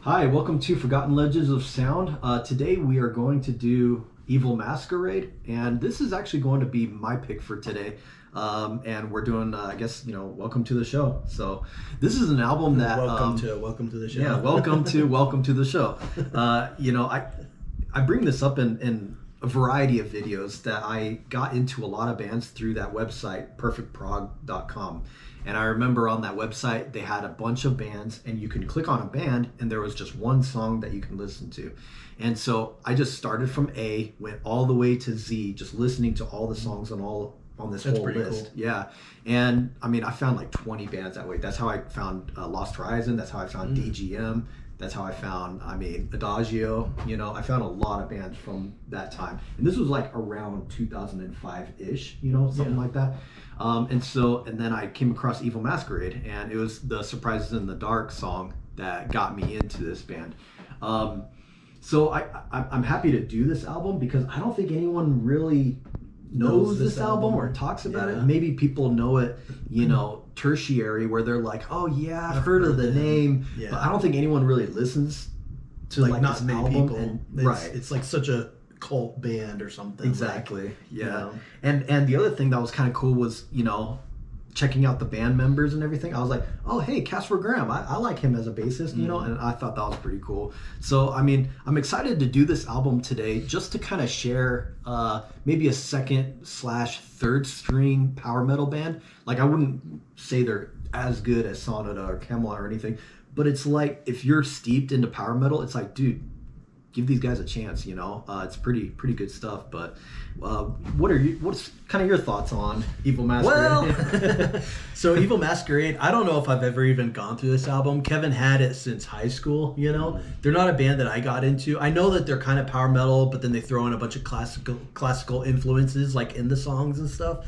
Hi, welcome to Forgotten Legends of Sound. Today we are going to do Evil Masquerade, and this is actually going to be my pick for today. And we're doing, welcome to the show. So this is an album that welcome to the show. Yeah, welcome to the show. I bring this up in a variety of videos that I got into a lot of bands through that website, perfectprog.com. And I remember on that website, they had a bunch of bands, and you can click on a band, and there was just one song that you can listen to. And so I just started from A, went all the way to Z, just listening to all the songs on this whole list. Cool. Yeah. And I mean, I found like 20 bands that way. That's how I found Lost Horizon. That's how I found DGM. That's how I found, Adagio. I found a lot of bands from that time. And this was like around 2005-ish, something like that. And then I came across Evil Masquerade, and it was the Surprises in the Dark song that got me into this band. So I'm happy to do this album because I don't think anyone really knows this album or talks about it. Maybe people know it, tertiary, where they're like, oh yeah, I've heard of the name, but I don't think anyone really listens to like not this many album. people. It's like such a cult band or something. Exactly. And the other thing that was kind of cool was, checking out the band members and everything. I was like, oh hey, Casper Graham, I like him as a bassist, and I thought that was pretty cool. So I'm excited to do this album today just to kind of share maybe a second/third string power metal band. Like, I wouldn't say they're as good as Sonata or Camelot or anything, but it's like, if you're steeped into power metal, it's like, dude, give these guys a chance. It's pretty good stuff. But what's kind of your thoughts on Evil Masquerade? Well, so Evil Masquerade, I don't know if I've ever even gone through this album. Kevin had it since high school. They're not a band that I got into. I know that they're kind of power metal, but then they throw in a bunch of classical influences like in the songs and stuff.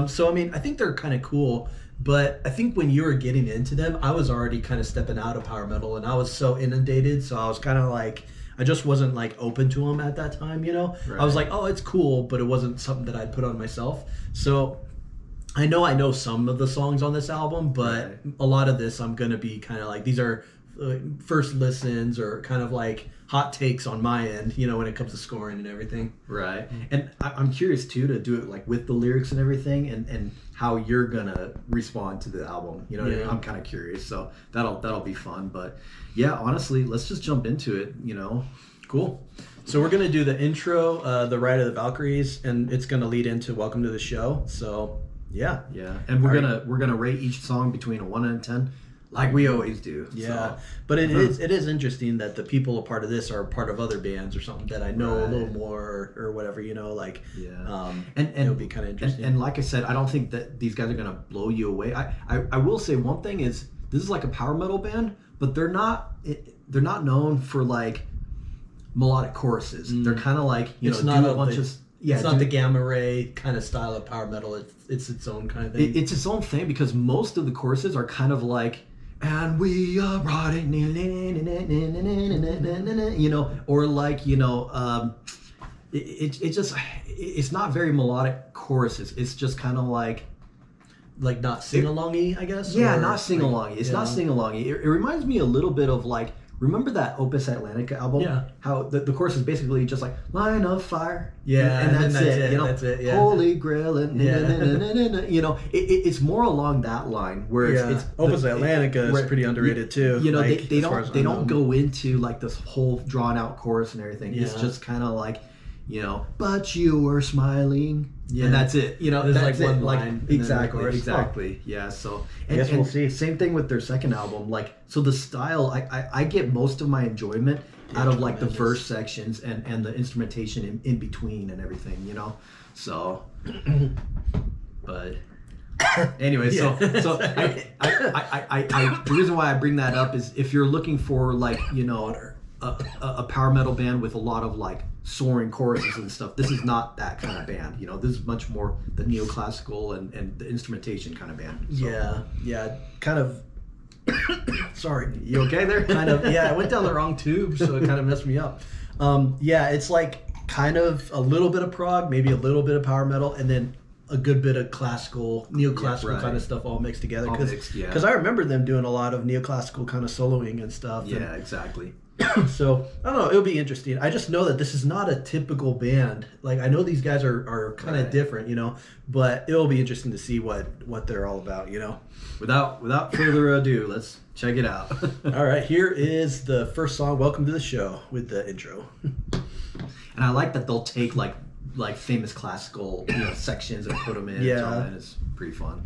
So I think they're kind of cool. But I think when you were getting into them, I was already kind of stepping out of power metal, and I was so inundated. So I was kind of like, I just wasn't like open to them at that time, Right. I was like, oh, it's cool, but it wasn't something that I'd put on myself. So I know some of the songs on this album, but a lot of this I'm going to be kind of like, these are first listens or kind of like hot takes on my end, when it comes to scoring and everything. Right. And I'm curious too to do it like with the lyrics and everything, and how you're gonna respond to the album. I'm kind of curious, so that'll be fun. But yeah, honestly, let's just jump into it. Cool. So we're gonna do the intro, the Ride of the Valkyries, and it's gonna lead into Welcome to the Show. So yeah, and we're gonna rate each song between a 1 and a 10. Like we always do. Yeah. So. But it is interesting that the people a part of this are part of other bands or something that I know a little more or whatever, and it'll be kind of interesting. And like I said, I don't think that these guys are going to blow you away. I will say one thing is, this is like a power metal band, but they're not known for like melodic choruses. They're kind of like, it's not the gamma ray kind of style of power metal. It's its own kind of thing. It's its own thing, because most of the choruses are kind of like, and we are riding, or like, it's not very melodic choruses. It's just kind of like not sing-alongy, I guess. Yeah, not sing-alongy. It's not sing-alongy. It reminds me a little bit of like, remember that Opus Atlantica album? Yeah. How the chorus is basically just like, line of fire. Yeah. And that's it. That's it. Yeah. Holy Grail. And it's more along that line where it's Opus Atlantica is pretty underrated too. They don't go into like this whole drawn out chorus and everything. Yeah. It's just kind of like, but you were smiling. Yeah. And that's it. There's like one line. Exactly. Yeah. So and we'll see. Same thing with their second album. Like, so the style, I get most of my enjoyment out of like the verse sections and the instrumentation in between and everything. So, but anyway, so I the reason why I bring that up is, if you're looking for like, a power metal band with a lot of like soaring choruses and stuff, this is not that kind of band. This is much more the neoclassical and the instrumentation kind of band. So. Yeah, kind of. Sorry, you okay there? Kind of. Yeah, I went down the wrong tube, so it kind of messed me up. It's like kind of a little bit of prog, maybe a little bit of power metal, and then a good bit of classical, neoclassical right. kind of stuff all mixed together. All mixed, yeah. Because I remember them doing a lot of neoclassical kind of soloing and stuff. Yeah, exactly. So I don't know. It'll be interesting. I just know that this is not a typical band. Like I know these guys are kind of Right. different, you know. But it'll be interesting to see what they're all about, you know. Without further ado, let's check it out. All right, here is the first song. Welcome to the show with the intro. And I like that they'll take like famous classical sections and put them in. Yeah. And it's pretty fun.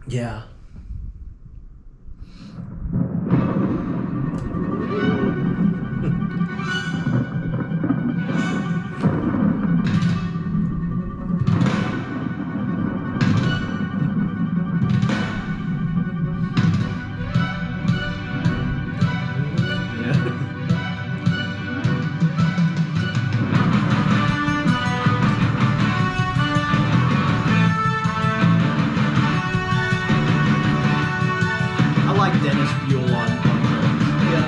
Yeah. I like Dennis Buell on drums. Yeah.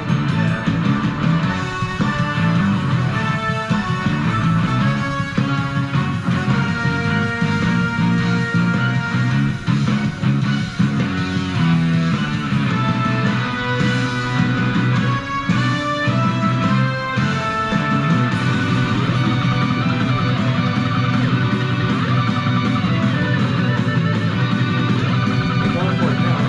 Going for it now.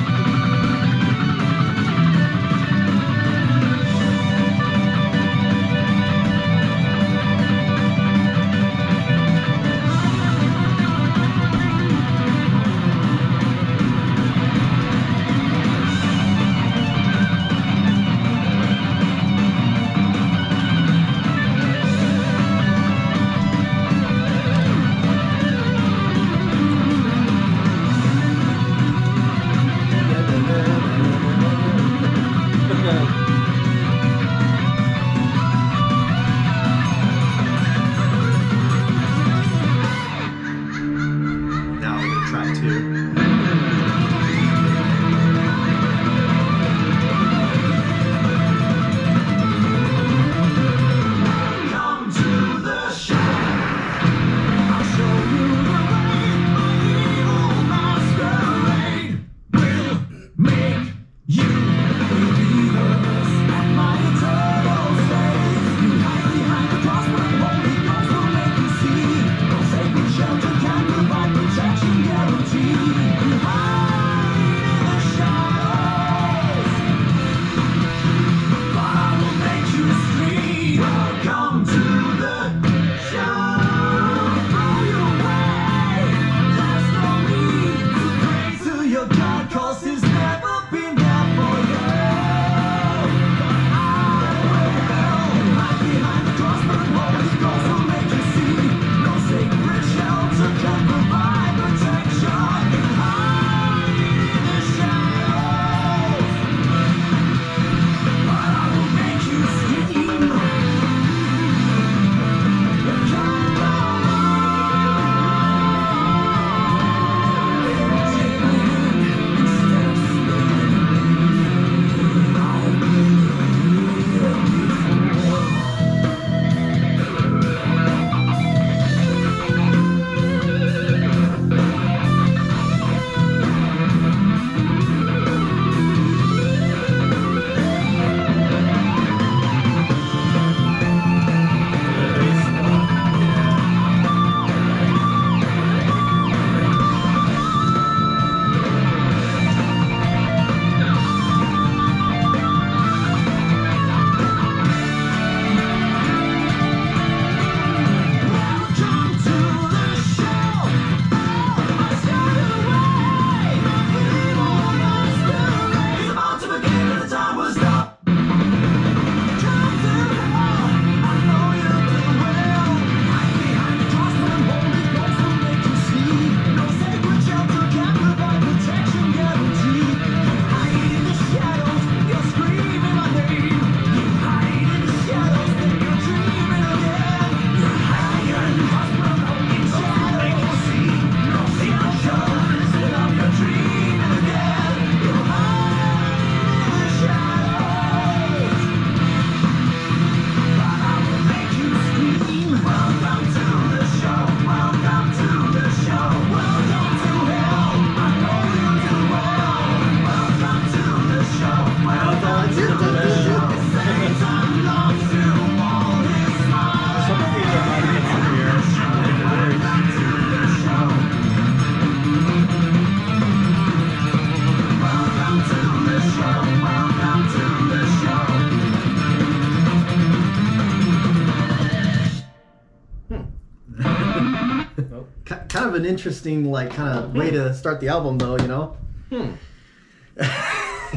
of an interesting like kind of way to start the album, though. You know.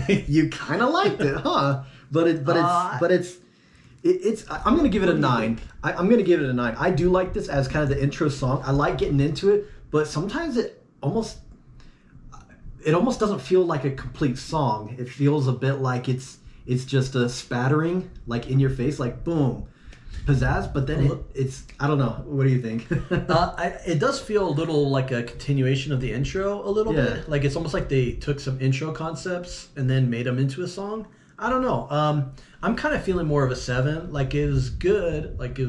You kind of liked it, huh? But it's. I'm gonna give it a 9. I'm gonna give it a 9. I do like this as kind of the intro song. I like getting into it, but sometimes it almost doesn't feel like a complete song. It feels a bit like it's just a spattering, like in your face, like boom, pizzazz. But then it's I don't know. What do you think? It does feel a little like a continuation of the intro a little bit. Like it's almost like they took some intro concepts and then made them into a song. I don't know. I'm kind of feeling more of a 7. Like it was good. Like it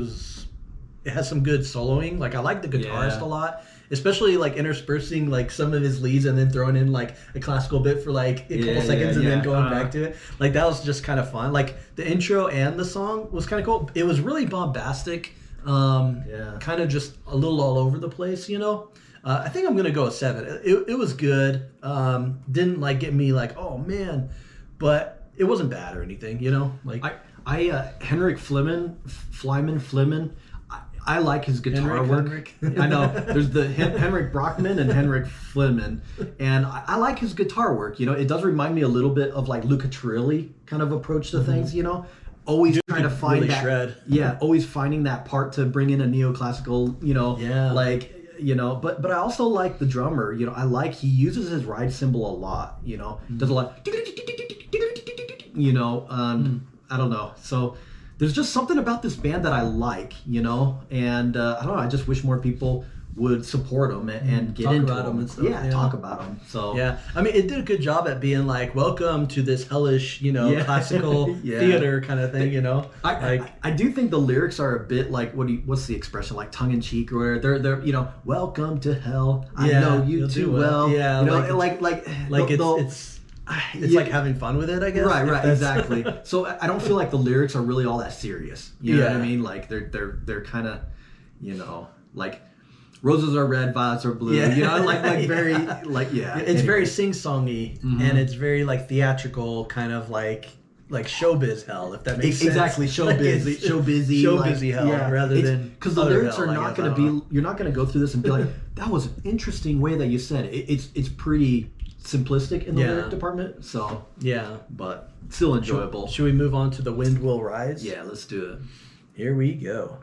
has some good soloing. Like I like the guitarist a lot. Especially like interspersing like some of his leads and then throwing in like a classical bit for like a couple seconds and then going back to it. Like that was just kind of fun. Like the intro and the song was kind of cool. It was really bombastic. Kind of just a little all over the place, you know. I think I'm gonna go a 7. It was good. Didn't like get me like oh man, but it wasn't bad or anything, you know. Like Henrik Flyman. I like his guitar work. I know. There's the Henrik Brockman and Henrik Flyman. And I like his guitar work. You know, it does remind me a little bit of like Luca Turilli kind of approach to things, you know. Always trying to find really that. Shred. Yeah, always finding that part to bring in a neoclassical, you know, like, you know, but I also like the drummer. You know, I like he uses his ride cymbal a lot, you know. Does a lot, you know, I don't know. So there's just something about this band that I like, you know, and I don't know. I just wish more people would support them and get into them and stuff. Yeah, talk about them. So I mean, it did a good job at being like, welcome to this hellish, you know, classical theater kind of thing, you know. I do think the lyrics are a bit like what's the expression, like tongue in cheek, or they're you know, welcome to hell. I know you too well. Yeah, you know, like it's like having fun with it, I guess. Right, exactly. So I don't feel like the lyrics are really all that serious. You know what I mean? Like they're kind of, you know, like roses are red, violets are blue. You know, like very like It's very sing-songy and it's very like theatrical, kind of like showbiz hell, if that makes sense. Exactly, showbizy hell, rather than because the lyrics are not going to be. You're not going to go through this and be like, that was an interesting way that you said it. It's pretty simplistic in the lyric department, so but still enjoyable. Should we move on to The Wind Will Rise? Yeah, let's do it. Here we go.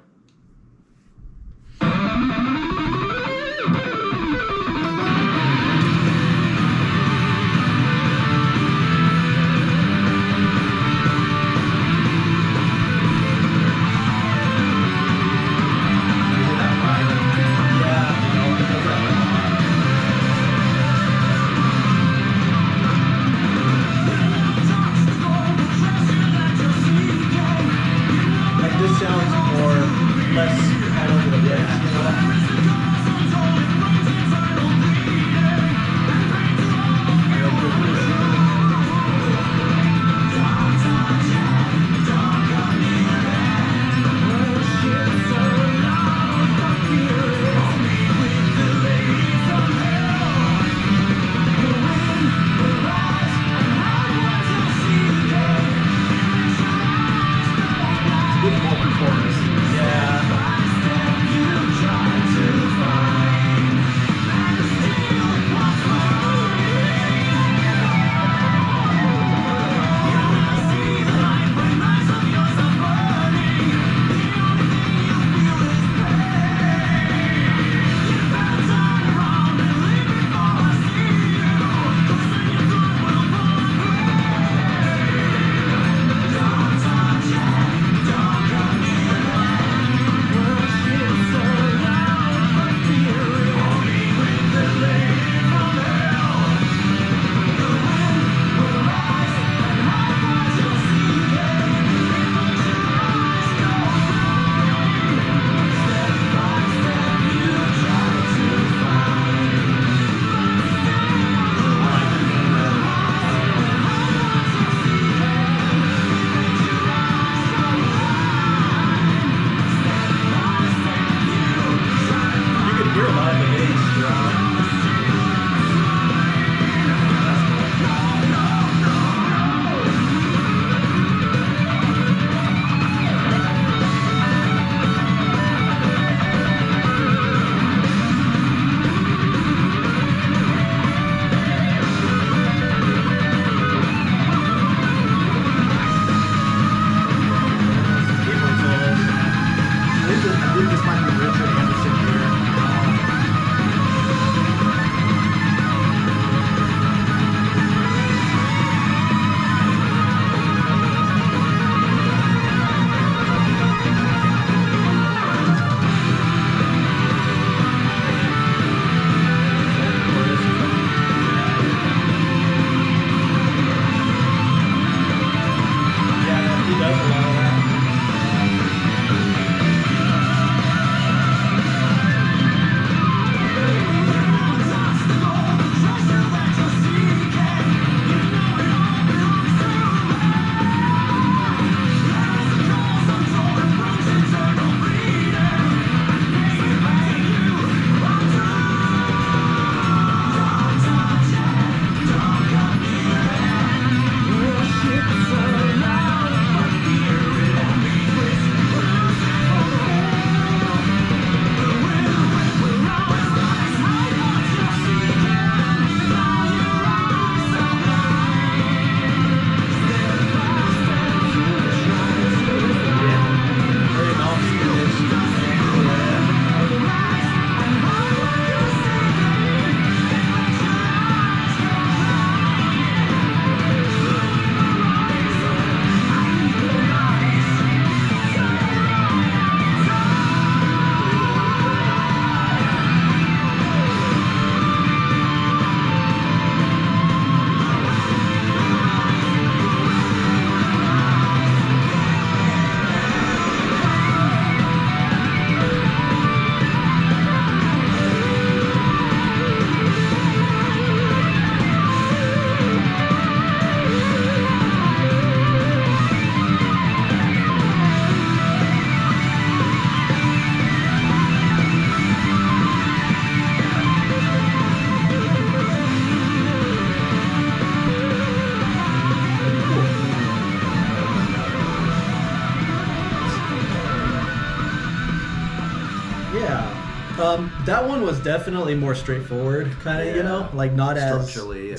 That one was definitely more straightforward, kind of, you know, like not as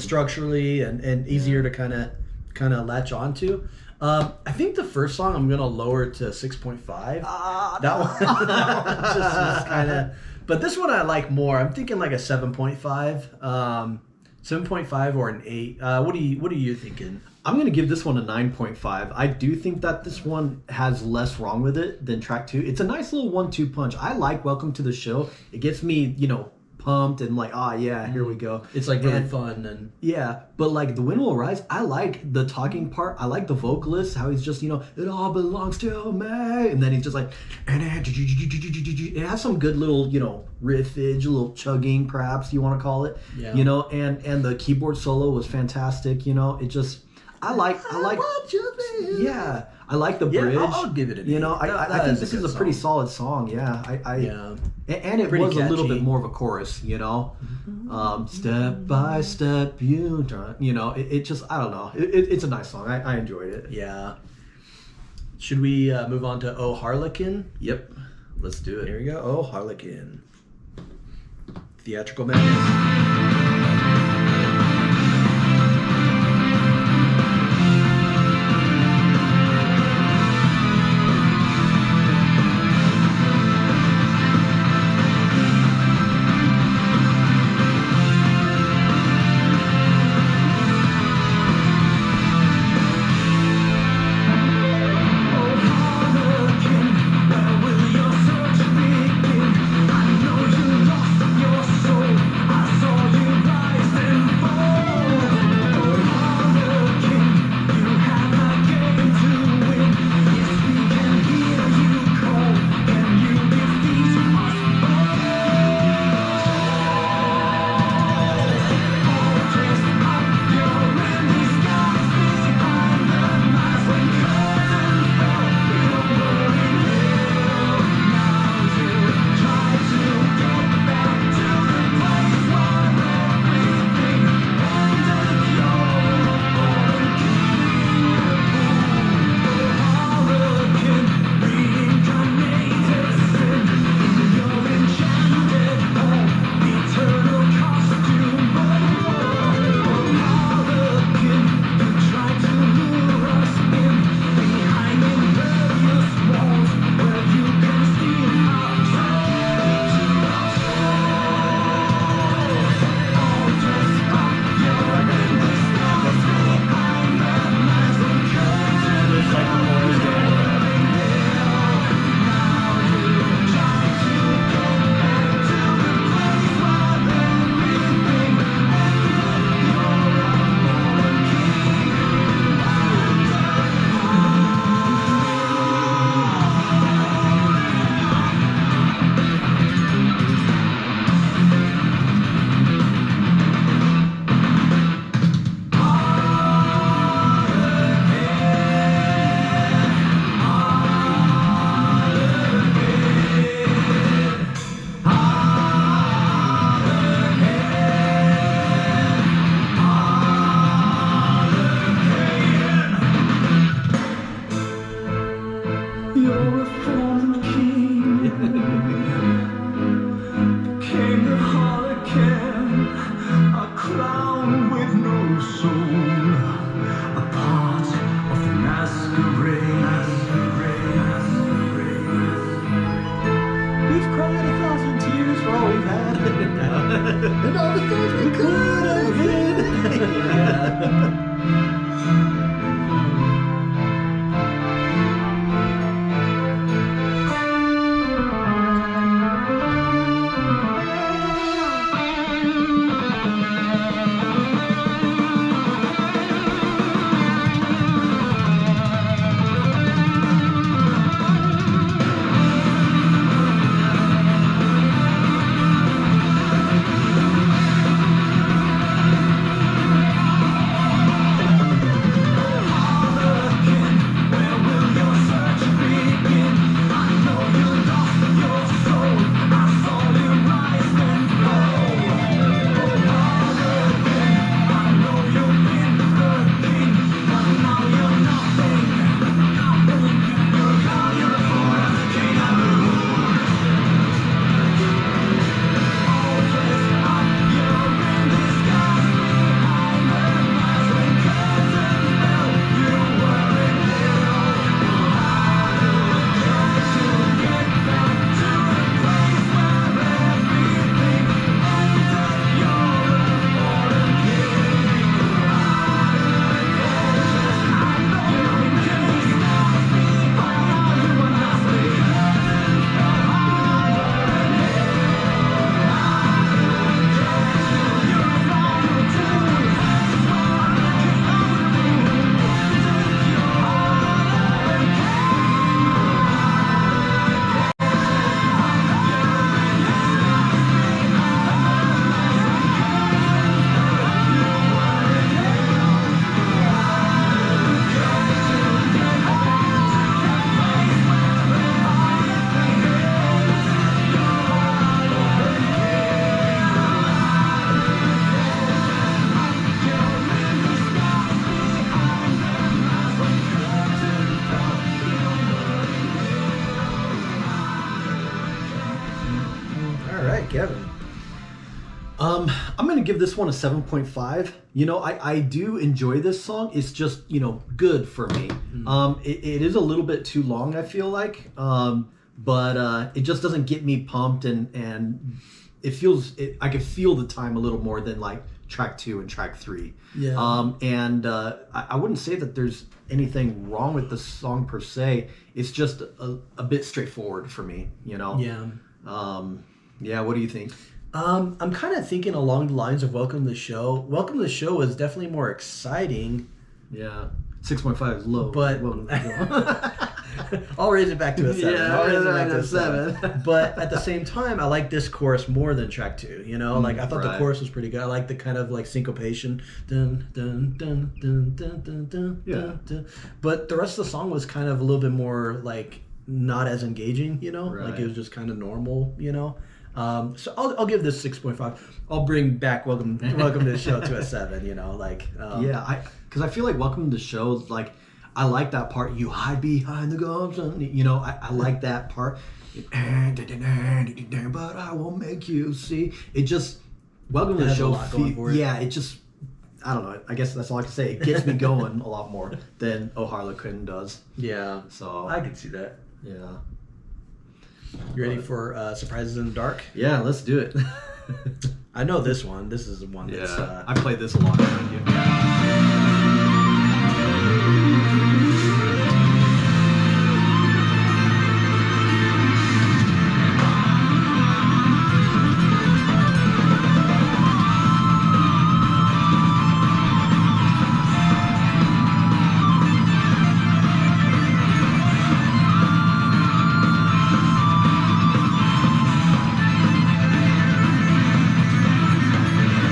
structurally and easier to kind of latch onto. I think the first song I'm gonna lower to 6.5. That one just kind of. But this one I like more. I'm thinking like a 7.5, 7.5 or an 8. What are you thinking? I'm gonna give this one a 9.5. I do think that this one has less wrong with it than track 2. It's a nice little 1-2 punch. I like Welcome to the Show. It gets me, you know, pumped and like, here we go. It's like really fun and but like The Wind Will Rise, I like the talking part. I like the vocalist, how he's just, you know, it all belongs to me, and then he's just like, it has some good little, you know, riffage, a little chugging perhaps you want to call it, you know, and the keyboard solo was fantastic, you know. It just I like I like the bridge. I'll give it an 8. You know, I think this is a pretty solid song. And it was a little bit more of a chorus, you know. Step by step, you know, it just, I don't know. It's a nice song. I enjoyed it. Yeah. Should we move on to Oh Harlequin? Yep. Let's do it. Here we go. Oh Harlequin. Theatrical Madness. And all the things we could have been. I'm going to give this one a 7.5. You know, I do enjoy this song. It's just, you know, good for me. It is a little bit too long, I feel like. But it just doesn't get me pumped, and it feels, I can feel the time a little more than like track 2 and track 3. Yeah. I wouldn't say that there's anything wrong with the song per se. It's just a bit straightforward for me, you know? Yeah. Yeah, what do you think? I'm kind of thinking along the lines of Welcome to the Show. Welcome to the Show is definitely more exciting. Yeah. 6.5 is low. But I'll raise it back to a 7. Yeah, I'll raise it back to a 7. 7. But at the same time, I like this chorus more than track 2. You know, like I thought the right. chorus was pretty good. I like the kind of like syncopation. Dun, dun, dun, dun, dun, dun, dun, Yeah. dun, dun. But the rest of the song was kind of a little bit more like not as engaging. You know, like Right. it was just kind of normal. You know. So I'll give this 6.5. I'll bring back Welcome to the Show to a 7. You know, like because I feel like Welcome to the Show, like I like that part. You hide behind the gums, you know. I like that part. But I will make you see. It just Welcome to the has a Show. lot going for it. Yeah, it just I don't know. I guess that's all I can say. It gets me going a lot more than Oh Harlequin does. yeah. So I can see that. yeah. You ready for Surprises in the Dark? Yeah, let's do it. I know this one. This is the one that's... I played this a lot.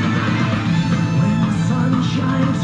When the sun shines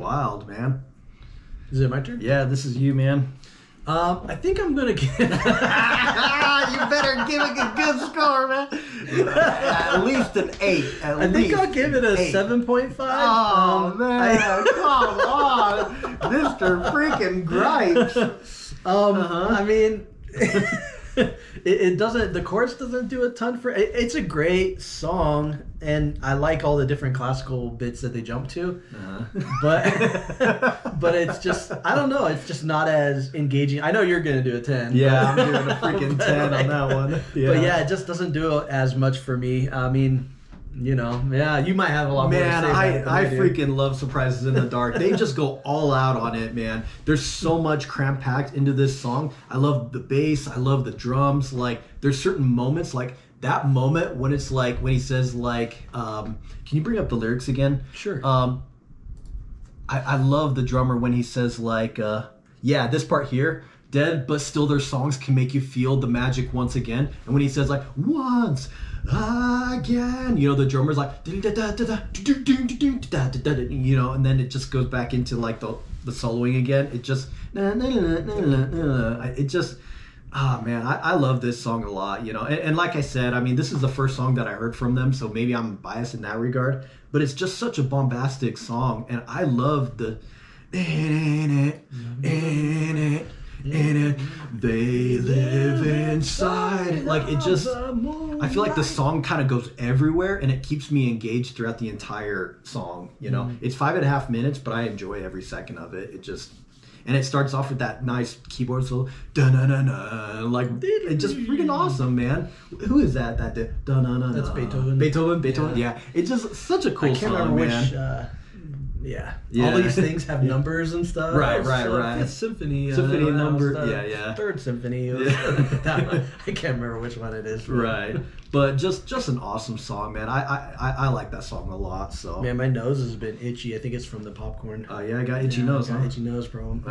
wild, man. Is it my turn? Yeah, this is you, man. I think I'm gonna get. You better give it a good score, man. At least an 8. I think I'll give it a 7.5. Oh man, come on, Mr. Freaking Gripes. I mean, it doesn't. The chorus doesn't do a ton for it. It's a great song, and I like all the different classical bits that they jump to. But it's just, I don't know. It's just not as engaging. I know you're gonna do a 10. Yeah, I'm doing a freaking 10 on that one. Yeah. But yeah, it just doesn't do as much for me. I mean, you know, yeah, you might have a lot more to say about it than I do. freaking love Surprises in the Dark. They just go all out on it, man. There's so much cram packed into this song. I love the bass. I love the drums. Like, there's certain moments, like that moment when it's like, when he says like, can you bring up the lyrics again? Sure. I love the drummer when he says like, yeah, this part here, dead, but still their songs can make you feel the magic once again. And when he says like, once again, you know, the drummer's like, you know, and then it just goes back into like the soloing again. It just, it just, ah, man, I love this song a lot, you know. And like I said, I mean, this is the first song that I heard from them, so maybe I'm biased in that regard. But it's just such a bombastic song, and I love the they live inside. Like, it just, I feel like the song kind of goes everywhere, and it keeps me engaged throughout the entire song, you know. It's 5.5 minutes, but I enjoy every second of it. It just, and it starts off with that nice keyboard solo, da-na-na-na, like, it's just freaking awesome, man. Who is that? Da-na-na-na. That's Beethoven. Beethoven. Yeah. It's just such a cool I can't song, remember man. which. Yeah. All these things have numbers and stuff. Right. Fifth Symphony. Symphony number. was the Yeah. Third Symphony. That one. I can't remember which one it is. Right. But just an awesome song, man. I like that song a lot. So. Man, my nose has been itchy. I think it's from the popcorn. Oh yeah, I got itchy nose. I got Huh? itchy nose problem.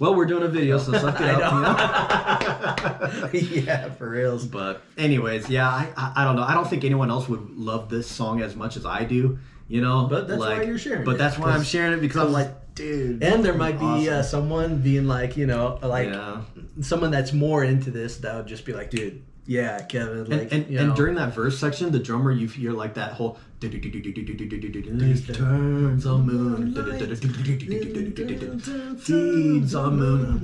Well, we're doing a video, so suck it up. Yeah, for reals. But anyways, yeah, I don't know. I don't think anyone else would love this song as much as I do. You know, But that's why you're sharing But it. that's why I'm sharing it, because I'm like, dude. And there might be awesome. Someone being like, you know, like Yeah. someone that's more into this that would just be like, dude, yeah, Kevin. Like, And you know. during that verse section, the drummer, you hear like that whole these turns on moon, seeds on moon,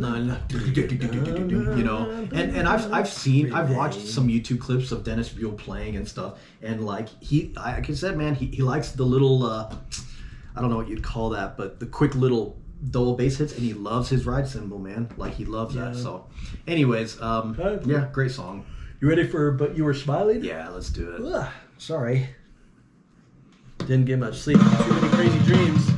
you know. And I've watched some YouTube clips of Dennis Buell playing and stuff, and like like I said, man, he likes the little I don't know what you'd call that, but the quick little double bass hits, and he loves his ride cymbal, man. Like, he loves that. So anyways, yeah, great song. You ready for But You Were Smiling? Yeah, let's do it. Ugh, sorry. Didn't get much sleep. Too many crazy dreams.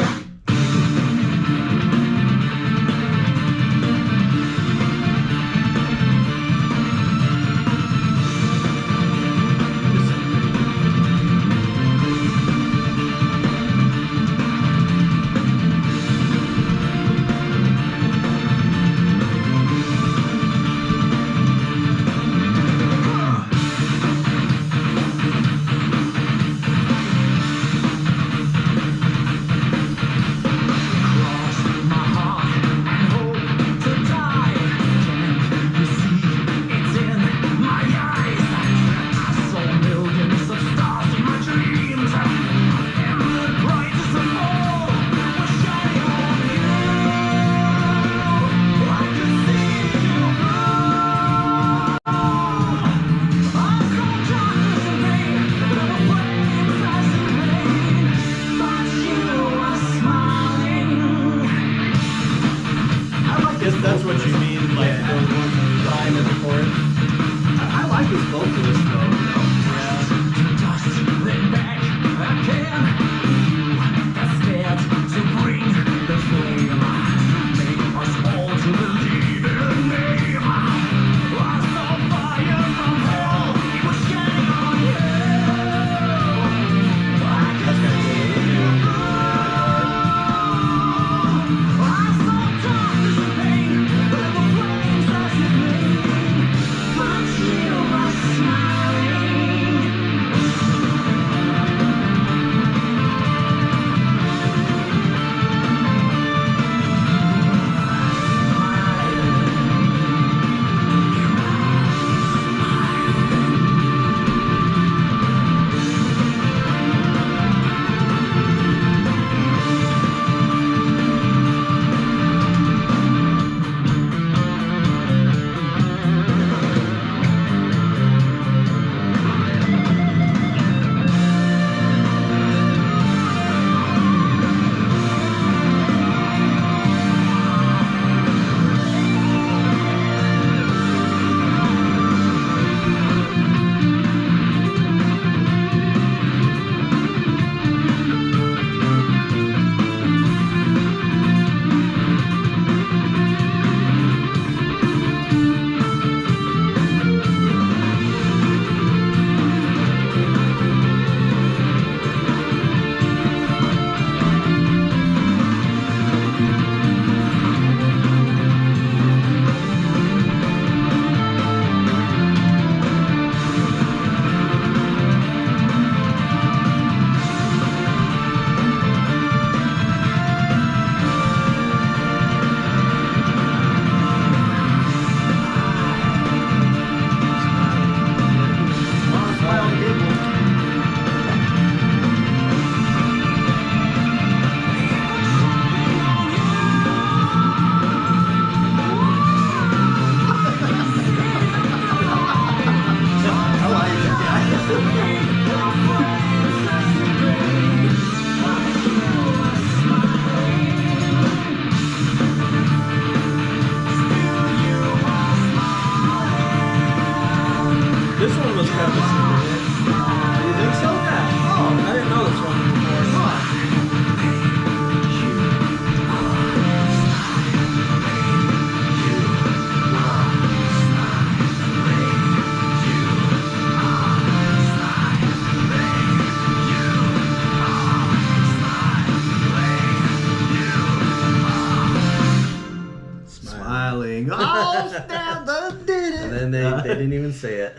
and they didn't even say it.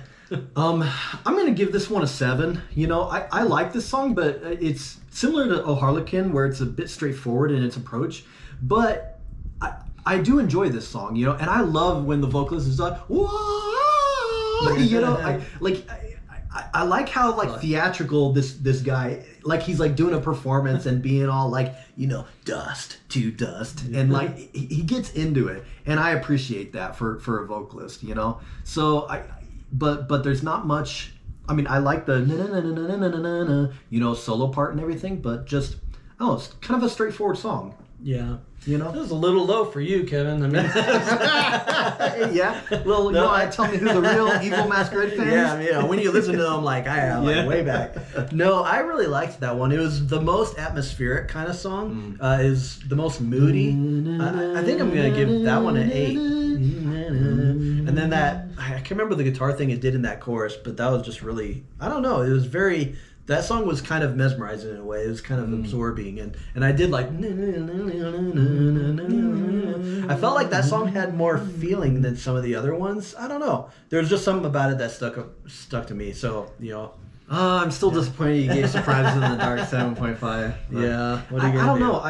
I'm gonna give this one a 7. You know, I like this song, but it's similar to Oh Harlequin, where it's a bit straightforward in its approach. But I do enjoy this song, you know, and I love when the vocalist is like, whoa, you know, I like how like theatrical this guy, like he's like doing a performance and being all like, you know, dust to dust, and like he gets into it, and I appreciate that for a vocalist, you know. So but there's not much. I mean, I like the na-na-na-na-na-na-na-na, you know, solo part and everything, but just it's kind of a straightforward song. Yeah. You know? It was a little low for you, Kevin. I mean, yeah. Well, you know, tell me who the real Evil Masquerade fan is. Yeah. When you listen to them, like I am, like way back. No, I really liked that one. It was the most atmospheric kind of song. Is the most moody. I think I'm gonna give that one an 8. And then I can't remember the guitar thing it did in that chorus, but that was just really, I don't know. It was very. That song was kind of mesmerizing in a way. It was kind of absorbing, and I did like. I felt like that song had more feeling than some of the other ones. I don't know. There was just something about it that stuck to me. So you know. I'm still disappointed you gave Surprises in the Dark 7.5. Yeah. What I don't know.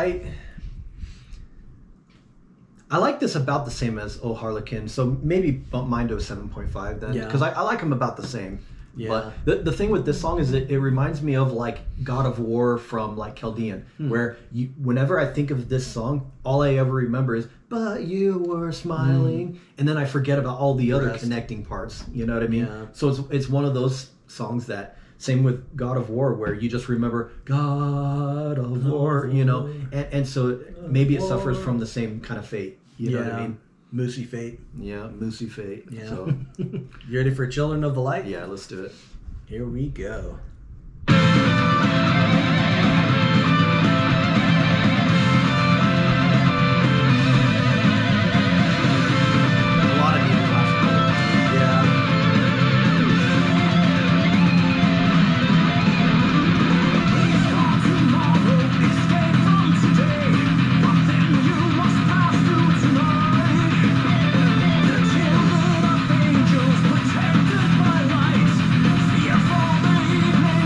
I like this about the same as Oh Harlequin, so maybe bump mine to a 7.5 then, because I like them about the same. Yeah. But the thing with this song is it reminds me of like God of War from like Chaldean, where whenever I think of this song, all I ever remember is "But you were smiling," and then I forget about all the other connecting parts. You know what I mean? Yeah. So it's one of those songs that, same with God of War, where you just remember God of War, you know, and so maybe it suffers from the same kind of fate. You know what I mean? Moosey fate. Yeah, Moosey fate. Yeah. So. You ready for Children of the Light? Yeah, let's do it. Here we go. Angels protected by light, fearful the evening.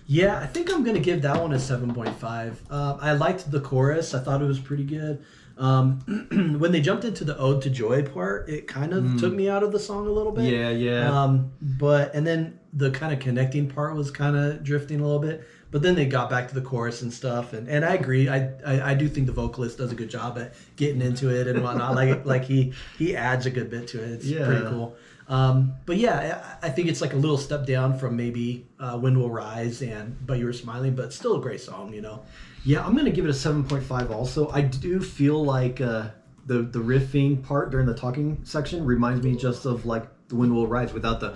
Yeah, I think I'm going to give that one a 7.5. I liked the chorus. I thought it was pretty good. When they jumped into the Ode to Joy part, it kind of took me out of the song a little bit. Yeah. And then the kind of connecting part was kind of drifting a little bit. But then they got back to the chorus and stuff, and I agree. I do think the vocalist does a good job at getting into it and whatnot. like he adds a good bit to it. It's pretty cool. But yeah, I think it's like a little step down from maybe Wind Will Rise But You Were Smiling, but still a great song, you know. Yeah, I'm gonna give it a 7.5. Also, I do feel like the riffing part during the talking section reminds me just of like the Wind Will Rise without the,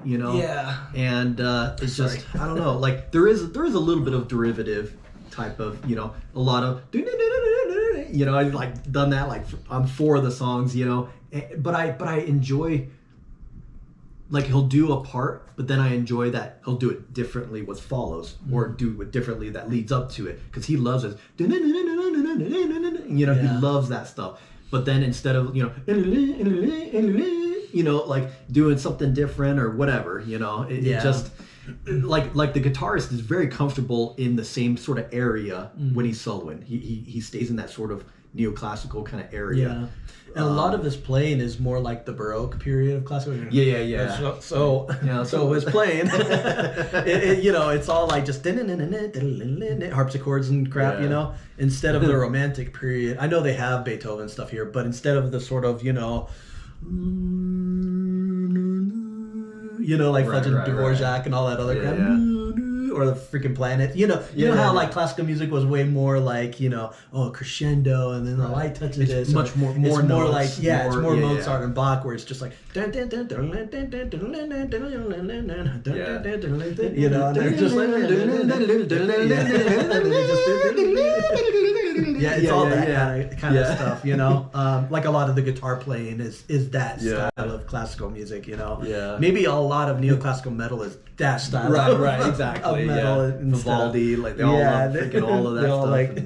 you know. Yeah. And it's just I don't know. Like there is a little bit of derivative type of, you know, a lot of, you know, I've like done that like on 4 of the songs, you know. But I enjoy. Like he'll do a part, but then I enjoy that he'll do it differently what follows, or do it differently that leads up to it, because he loves it. You know, he loves that stuff. But then instead of, you know, like doing something different or whatever, you know, it just like the guitarist is very comfortable in the same sort of area when he's soloing. He stays in that sort of neoclassical kind of area. Yeah. And a lot of his playing is more like the Baroque period of classical. Yeah. So his playing, you know, it's all like just harpsichords and crap, you know, instead of the Romantic period. I know they have Beethoven stuff here, but instead of the sort of, you know, like Dvorak and all that other crap. Or the freaking planet, you know how like classical music was way more like, you know, crescendo and then the light touches it's it. Much more notes, like it's more yeah, Mozart and Bach, where it's just like you know, and they're just like it's all that kind of stuff, you know. Like a lot of the guitar playing is that style of classical music, you know. Maybe a lot of neoclassical metal is that style. Right, exactly. Metal and Vivaldi, like they all love freaking all of that stuff. Like,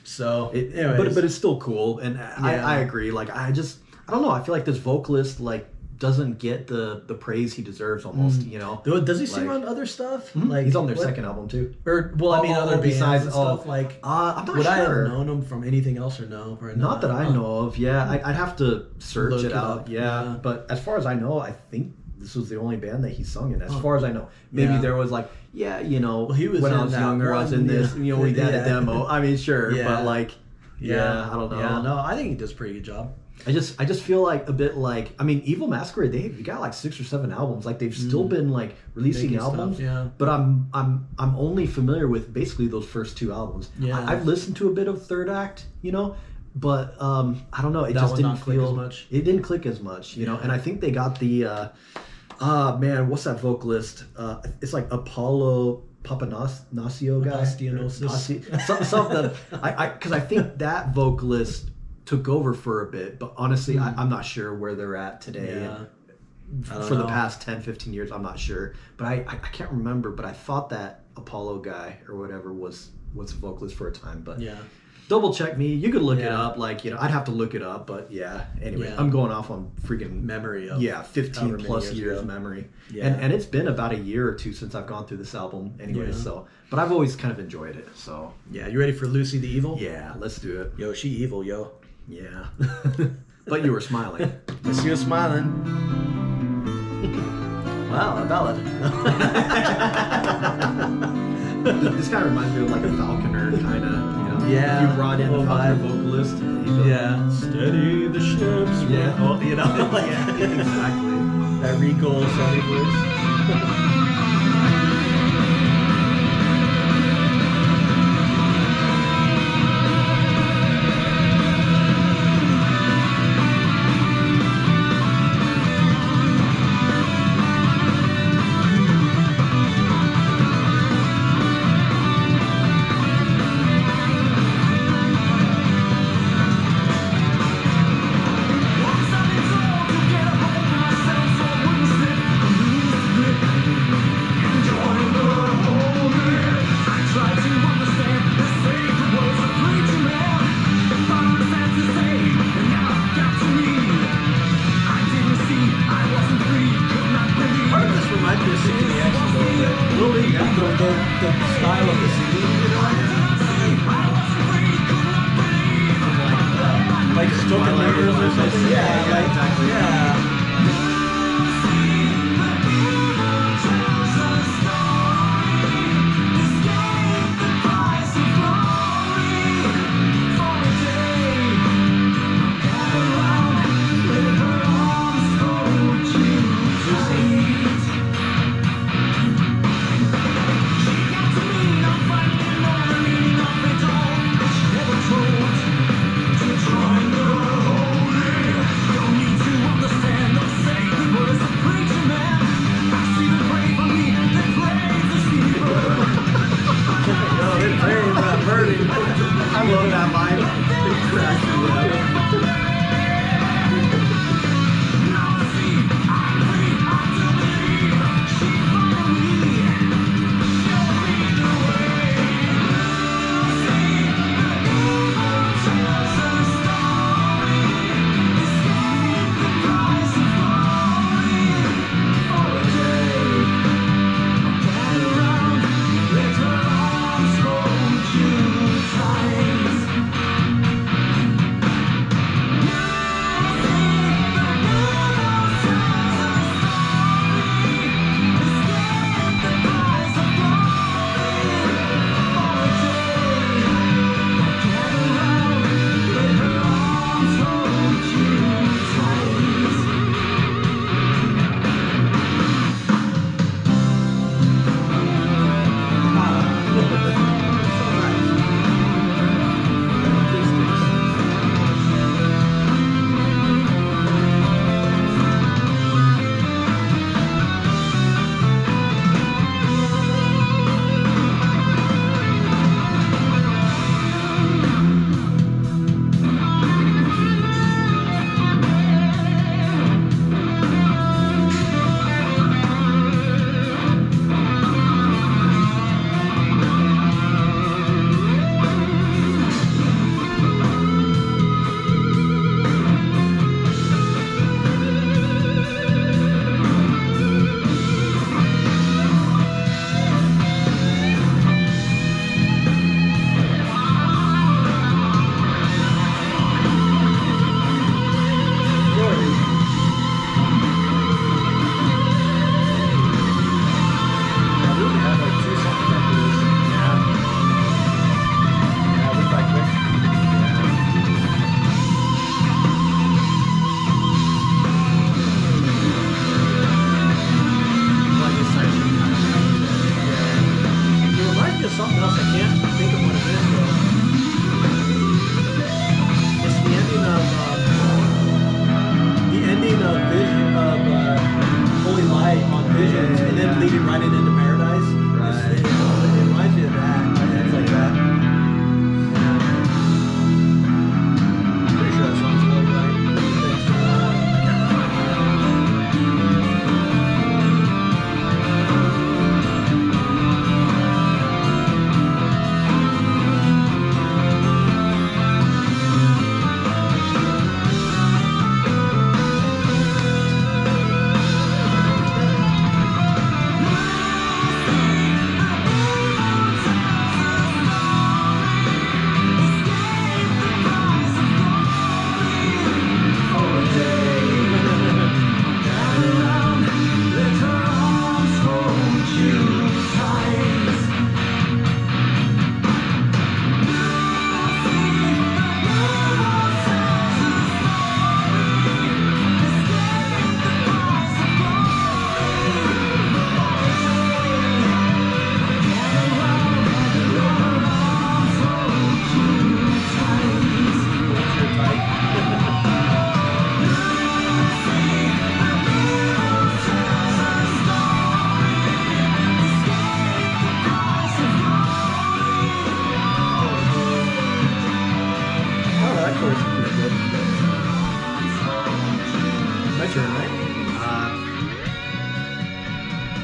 So, anyways. but it's still cool, and I agree. Like I don't know. I feel like this vocalist like doesn't get the praise he deserves almost. You know, does he sing on other stuff? Like he's on their second album too. Or other besides stuff like. I'm not would sure. I have known him from anything else or no? Or not that I know of. Yeah, I'd have to search it out. Yeah, but as far as I know, I think this was the only band that he sung in. As far as I know, maybe there was like, you know, he was when I was younger, I was in this. You know, we did a demo. I mean, sure, but like, I don't know. Yeah, no, I think he does a pretty good job. I just feel like a bit like, I mean, Evil Masquerade, they've got like 6 or 7 albums. Like they've still been like releasing albums. Stuff, but I'm only familiar with basically those first 2 albums. I've listened to a bit of Third Act, you know. But I don't know. It just didn't click as much. It didn't click as much, you know. And I think they got the man, what's that vocalist? It's like Apollo Papanasio guy. Something. Because I think that vocalist took over for a bit, but honestly, I'm not sure where they're at today. For the past 10, 15 years, I'm not sure. But I can't remember. But I thought that Apollo guy or whatever was a vocalist for a time. But double check me. You could look it up. Like, you know, I'd have to look it up. But anyway, I'm going off on freaking memory of 15 plus years memory. And it's been about a year or 2 since I've gone through this album anyway. So, but I've always kind of enjoyed it. So you ready for Lucy the Evil? Yeah, let's do it. Yo, she evil, yo. Yeah. But you were smiling. Yes, you were smiling. Wow, a ballad. This kind of reminds me of like a Falconer kind of, you know. Yeah. You brought in a Falconer vocalist. Steady the ships. Yeah. You know, like, exactly. That Rico Sonny voice. the style of the singing, you know? Like Stoken Rivers or something? Yeah, like, exactly. Yeah. I love that line. It cracks me up.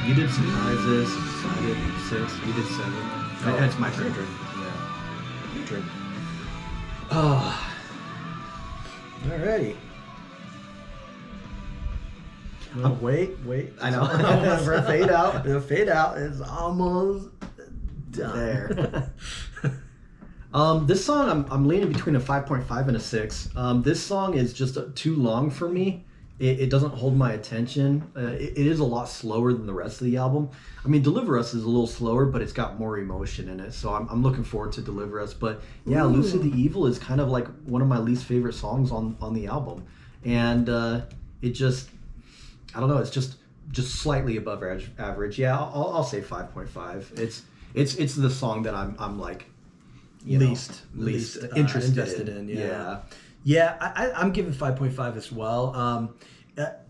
You did some rises. I did 6. You did 7. Oh, That's my turn. Yeah. Your turn. Oh. Alrighty. Wait. I know. For a fade out. The fade out is almost There. This song, I'm leaning between a 5.5 and a 6. This song is just too long for me. It doesn't hold my attention. It is a lot slower than the rest of the album. I mean, Deliver Us is a little slower, but it's got more emotion in it. So I'm looking forward to Deliver Us. But yeah, Lucy the Evil is kind of like one of my least favorite songs on the album. And it just, I don't know, it's just slightly above average. Yeah, I'll say 5.5. It's the song that I'm like, least interested in. Yeah, I'm giving 5.5 as well.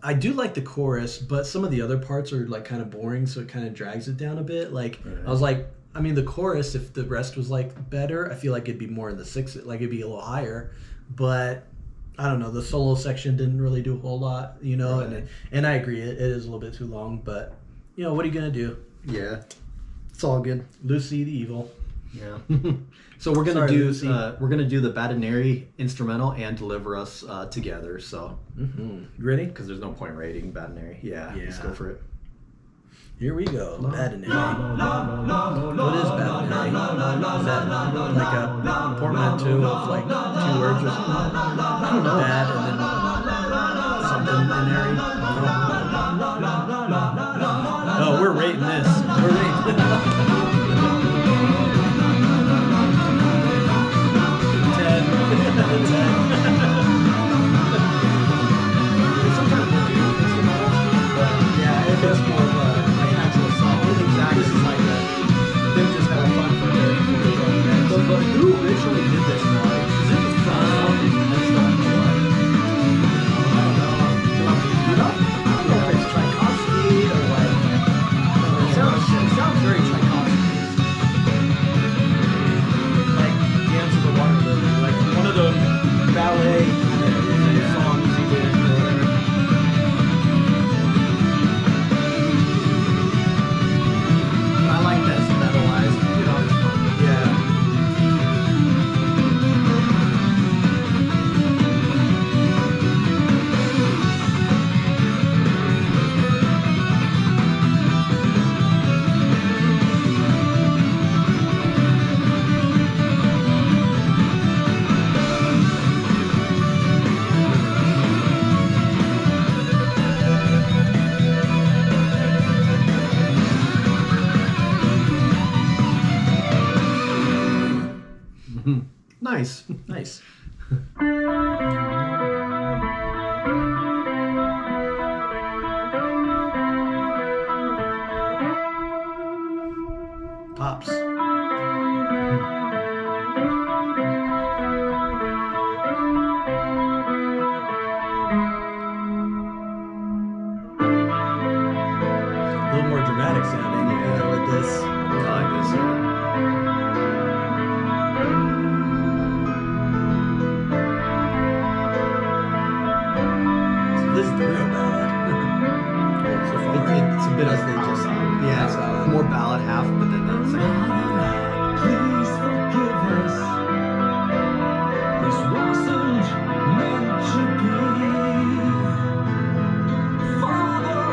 I do like the chorus, but some of the other parts are like kind of boring, so it kind of drags it down a bit. Like I was like, I mean, the chorus, if the rest was like better, I feel like it'd be more in the 6, like it'd be a little higher. But I don't know, the solo section didn't really do a whole lot, you know. Right. And I agree, it is a little bit too long, but you know, what are you gonna do? Yeah, it's all good. Lucy the Evil. Yeah. So we're gonna do the Badenary instrumental and Deliver Us together. So you ready? Because there's no point rating Badenary. Yeah, let's go for it. Here we go. Badenary. What is Badenary? Is that like a portmanteau of like 2 words or something? I don't know. Bad and then something in there. Oh, we're rating this. We're rating. 10. It's more of an actual song. Exactly. This is like them just having fun for their band. But who originally did this? Is it the song? I just don't know why. I don't know if it's Tchaikovsky or like. It sounds very Tchaikovsky. Like Dance of the Water Lily, like one of the ballet songs he did. I like that metalized, you know, it's fun. Yeah. Nice. Pops. A little more dramatic sounding, with this. I like this. This is the real ballad. So far. It's a bit as they just it's more ballad half, but then the second half. Please forgive us. This wasn't meant to be. Father,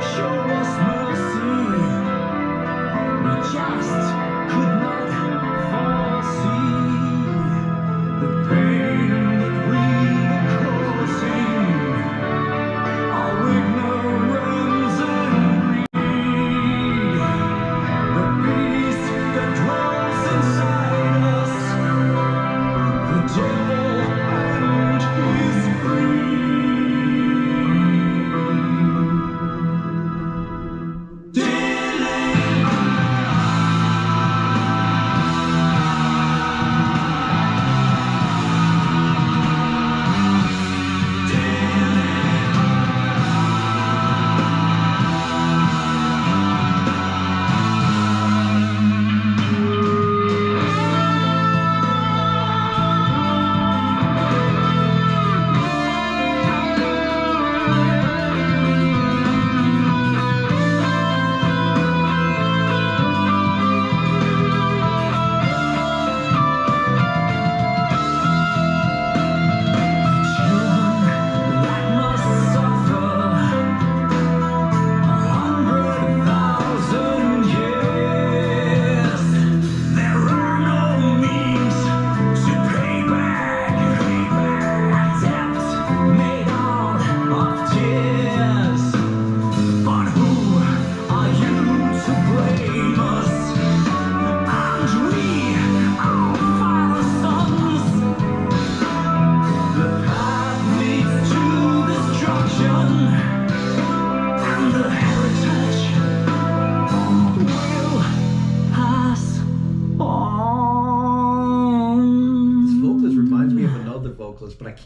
show us mercy. We just could not foresee the pain that we were causing. Our ignorance and greed. The beast that dwells inside us. The devil and his breed.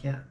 can't.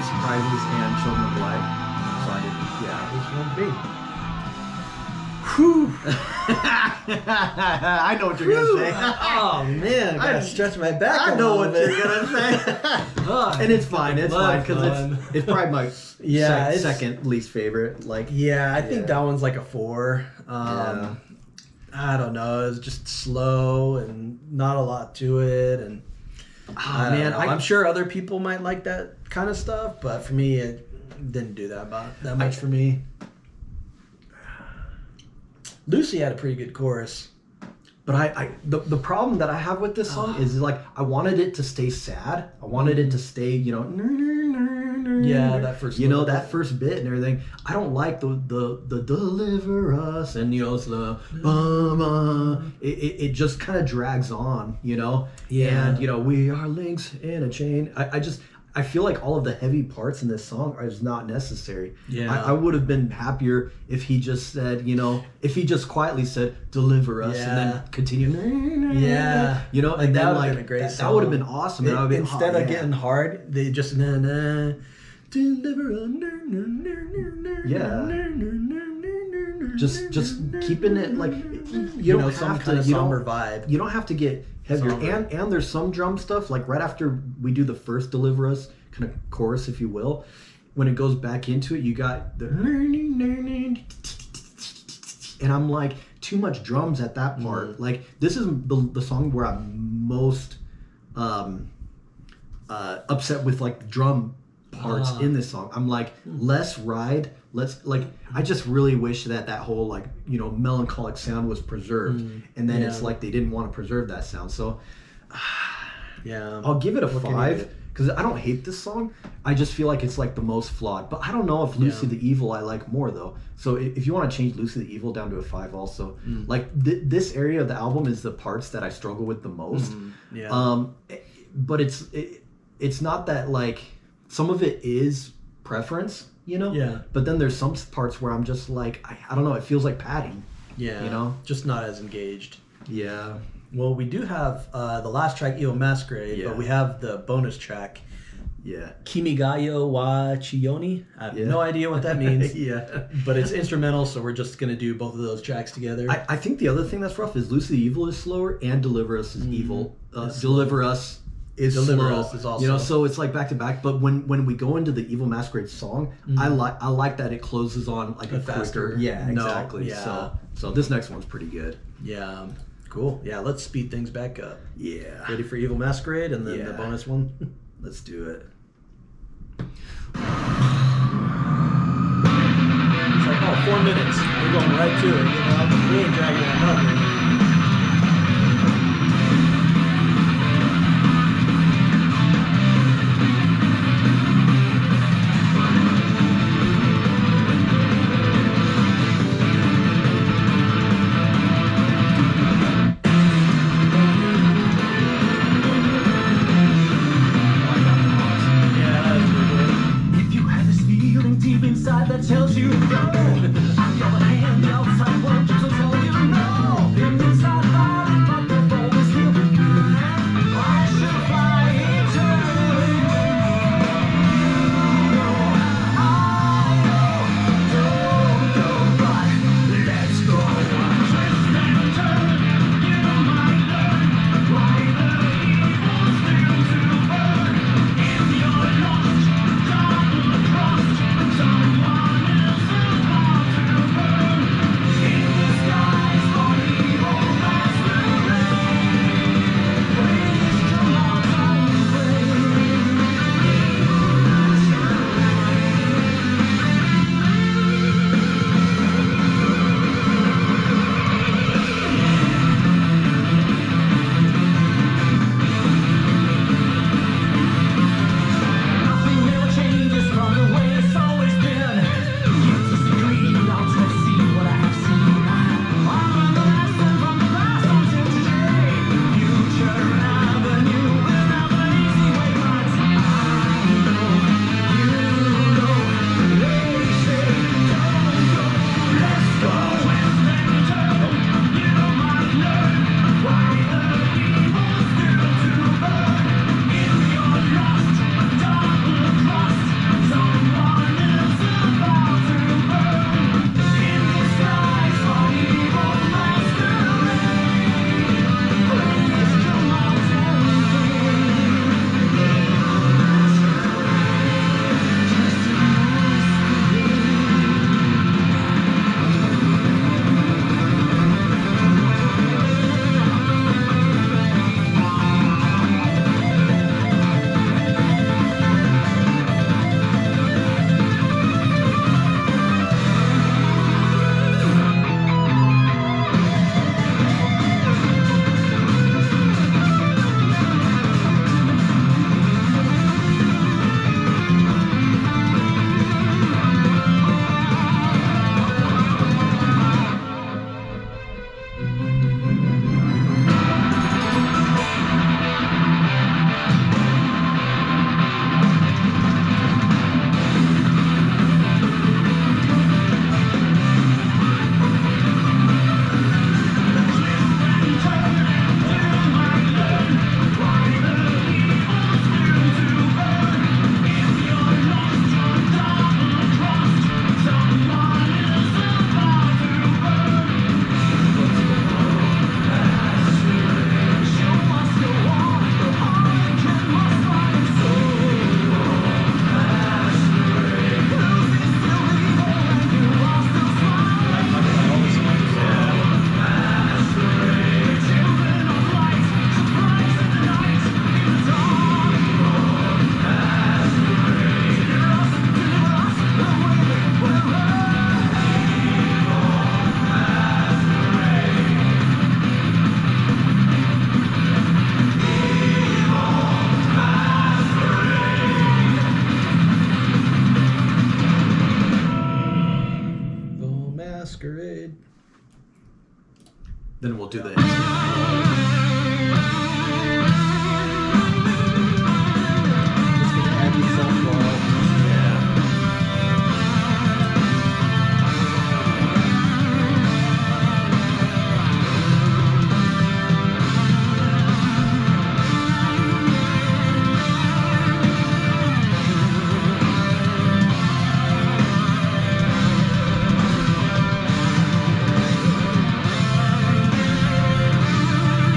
Surprises and Children of Light. So I didn't, yeah. Which one B? Whew. I know what you're going to say. Oh, man. I got to stretch my back. I know what you're going to say. And it's fine. It's fine because it's probably my second least favorite. I think that one's like a 4. I don't know. It's just slow and not a lot to it. And I'm sure other people might like that kind of stuff, but for me, it didn't do that much for me. Lucy had a pretty good chorus, but the problem that I have with this song is like I wanted it to stay sad. I wanted it to stay, that first, that first bit and everything. I don't like the deliver us and the it just kind of drags on, and we are links in a chain. I feel like all of the heavy parts in this song is not necessary. Yeah. I would have been happier if he just said, if he just quietly said, deliver us, and then continue. Yeah. And that then would have been a great song. That would have been awesome. Instead of getting hard, they just, deliver us. Just keeping it like, you don't some have kind to, of somber vibe. You don't have to get heavier. And there's some drum stuff, like right after we do the first Deliver Us kind of chorus, if you will, when it goes back into it, you got the and I'm like, too much drums at that part. Like, this is the song where I'm most upset with like drum parts in this song. I'm like, less ride, I just really wish that whole like, melancholic sound was preserved. And then it's like they didn't want to preserve that sound. So I'll give it a 5 because I don't hate this song. I just feel like it's like the most flawed. But I don't know if Lucy the Evil I like more though. So if you want to change Lucy the Evil down to a 5 also, like this area of the album is the parts that I struggle with the most. But it's not that like, some of it is preference, but then there's some parts where I'm just like, I don't know, it feels like padding. Just not as engaged. Yeah. Well, we do have the last track, Evil Masquerade, but we have the bonus track, Kimigayo wa Chiyoni. I have no idea what that means. But it's instrumental, so we're just going to do both of those tracks together. I think the other thing that's rough is Lucy the Evil is slower and Deliver Us is evil. Deliver Us is Deliver slow. Us is also, you know, so it's like back to back. But when we go into the Evil Masquerade song, I like that it closes on like a faster quicker. Yeah, note, exactly. yeah. So this next one's pretty good. Yeah, cool. Yeah, let's speed things back up. Yeah. Ready for Evil Masquerade and then the Yeah. bonus one? Let's do it. It's like, oh, 4 minutes. We're going right to it. You know, we ain't dragging it out here. If you have this feeling deep inside that tells you no, on the other hand, the outside world just will tell you no. Inside violent, but the ball is still good. I should fly eternally. Don't go, but let's go. Twist and turn, you might learn why the evil's still to burn. If you're lost, double crossed, someone is about to burn. In disguise for evil masquerade, praise to mountain Nothing ever changes from the way it's always been. You disagree, I'll try to see what I have seen. I learned the lesson from the past until today. Future avenue is not an easy way, but I know, you know. They say, don't go, let's go. Twist and turn, you might learn why the evil's still to burn. If you're lost, double crossed, someone is about to burn. In disguise for evil masquerade, praise to mountain Evil Masquerade. Then we'll do the. Let's get Abby Sunflower.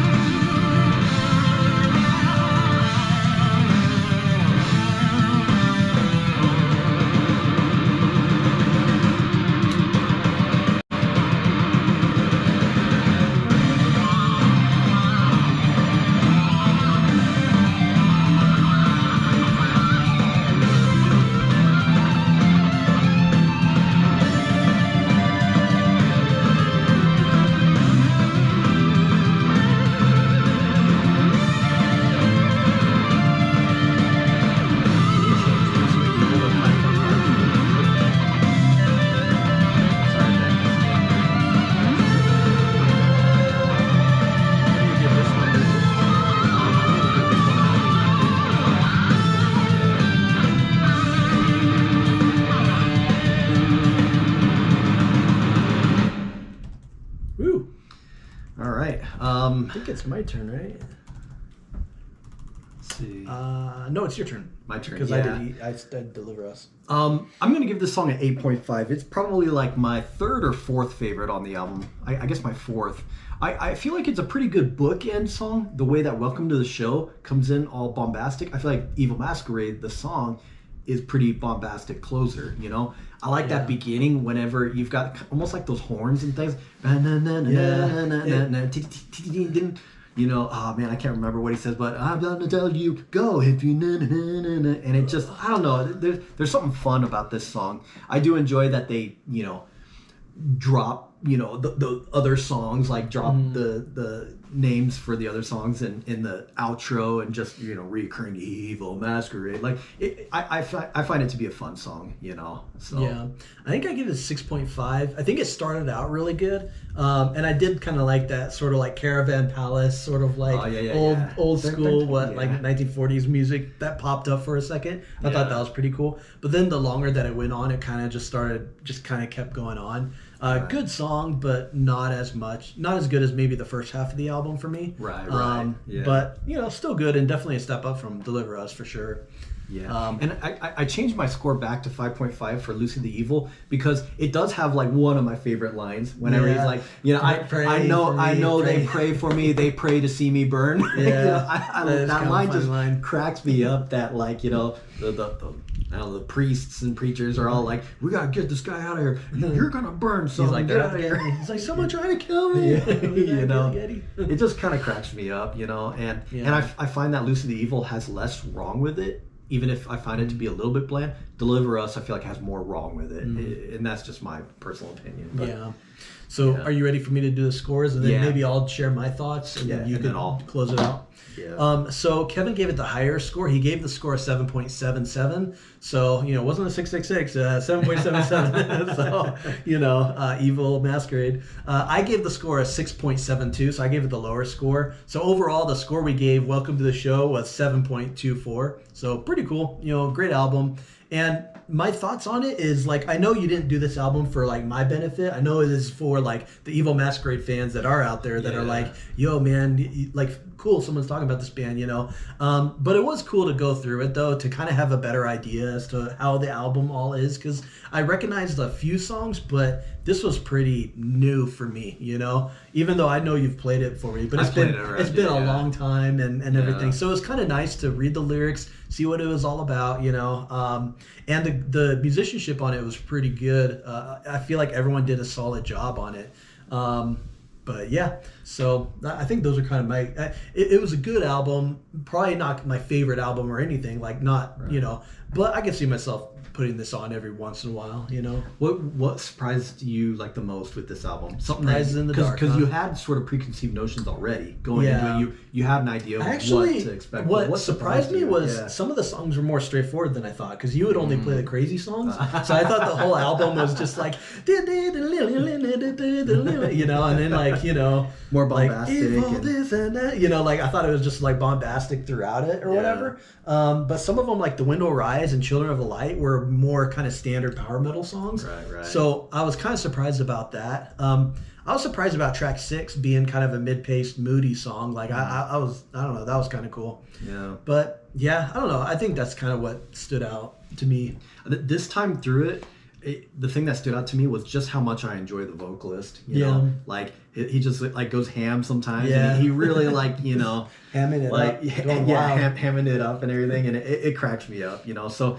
Thank All right. I think it's my turn, right? Let's see. No, it's your turn. My turn. Because Yeah. I did Deliver Us. I'm gonna give this song an 8.5. It's probably like my third or fourth favorite on the album. I guess my fourth. I feel like it's a pretty good bookend song. The way that Welcome to the Show comes in all bombastic. I feel like Evil Masquerade, the song, is pretty bombastic closer. You know, I like that beginning whenever you've got almost like those horns and things. You know, oh man, I can't remember what he says, but I'm gonna tell you, go if you and it just, I don't know, there's something fun about this song. I do enjoy that they, you know, drop, you know, the other songs, like drop the names for the other songs in the outro and just, you know, reoccurring Evil Masquerade. Like I find it to be a fun song, you know. So yeah, I think I give it a 6.5. I think it started out really good, and I did kind of like that sort of like Caravan Palace, sort of like old school, like 1940s music that popped up for a second. I thought that was pretty cool. But then the longer that it went on, it kind of just kind of kept going on. Good song, but not as good as maybe the first half of the album for me. Right. But you know, still good and definitely a step up from Deliver Us for sure. Yeah, and I changed my score back to 5.5 for Lucy the Evil because it does have like one of my favorite lines. Whenever he's like, you know, I know they pray for me, they pray to see me burn. Yeah, you know, that line just cracks me up. That like, you know, the priests and preachers are all like, we gotta get this guy out of here. You're gonna burn. So he's like, get out of here. He's like, someone trying to kill me. You know, it just kind of cracks me up. You know, and I find that Lucy the Evil has less wrong with it. Even if I find it to be a little bit bland, Deliver Us, I feel like has more wrong with it, and that's just my personal opinion. But, So, are you ready for me to do the scores, and then maybe I'll share my thoughts, and then you can close it out? Yeah. So Kevin gave it the higher score. He gave the score a 7.77. So, you know, it wasn't a 666, 7.77. So, you know, Evil Masquerade. I gave the score a 6.72, so I gave it the lower score. So overall, the score we gave Welcome to the Show was 7.24. So pretty cool, you know, great album. And my thoughts on it is, like, I know you didn't do this album for, like, my benefit. I know it is for, like, the Evil Masquerade fans that are out there that are like, yo, man, like, cool, someone's talking about this band, you know. But it was cool to go through it, though, to kind of have a better idea as to how the album all is, because I recognized a few songs, but this was pretty new for me, you know, even though I know you've played it for me, but it's been a long time and everything. So it's kind of nice to read the lyrics, see what it was all about, you know. And the musicianship on it was pretty good. I feel like everyone did a solid job on it. But yeah, so I think those are kind of my. It was a good album, probably not my favorite album or anything, like not you know, but I can see myself putting this on every once in a while, you know. What surprised you like the most with this album? Something Surprises in the dark, because you had sort of preconceived notions already going into it. You had an idea of what to expect. What surprised me was some of the songs were more straightforward than I thought, because you would only play the crazy songs, so I thought the whole album was just like, you know, and then like, you know, more bombastic, like, evil, this and that, you know, like I thought it was just like bombastic throughout it or whatever. But some of them, like The Wind Will Rise and Children of the Light, were more kind of standard power metal songs. Right. So I was kind of surprised about that. I was surprised about track 6 being kind of a mid-paced, moody song. Like I don't know, that was kind of cool. Yeah. But yeah, I don't know. I think that's kind of what stood out to me. This time through it, the thing that stood out to me was just how much I enjoy the vocalist. You know, like he just like goes ham sometimes. Yeah. And he really like, you know, hamming it like, up. hamming it up and everything, and it cracks me up. You know, so.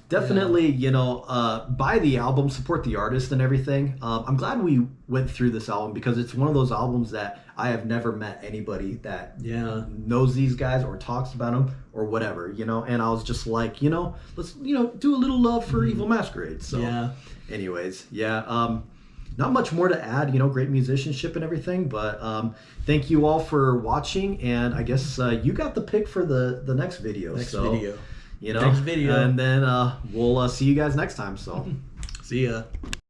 Definitely, you know, buy the album, support the artist and everything. I'm glad we went through this album because it's one of those albums that I have never met anybody that knows these guys or talks about them or whatever, you know, and I was just like, you know, let's, you know, do a little love for Evil Masquerade. So anyways, not much more to add, you know, great musicianship and everything, but thank you all for watching, and I guess you got the pick for the next video. You know, next video, and then we'll see you guys next time. So, see ya.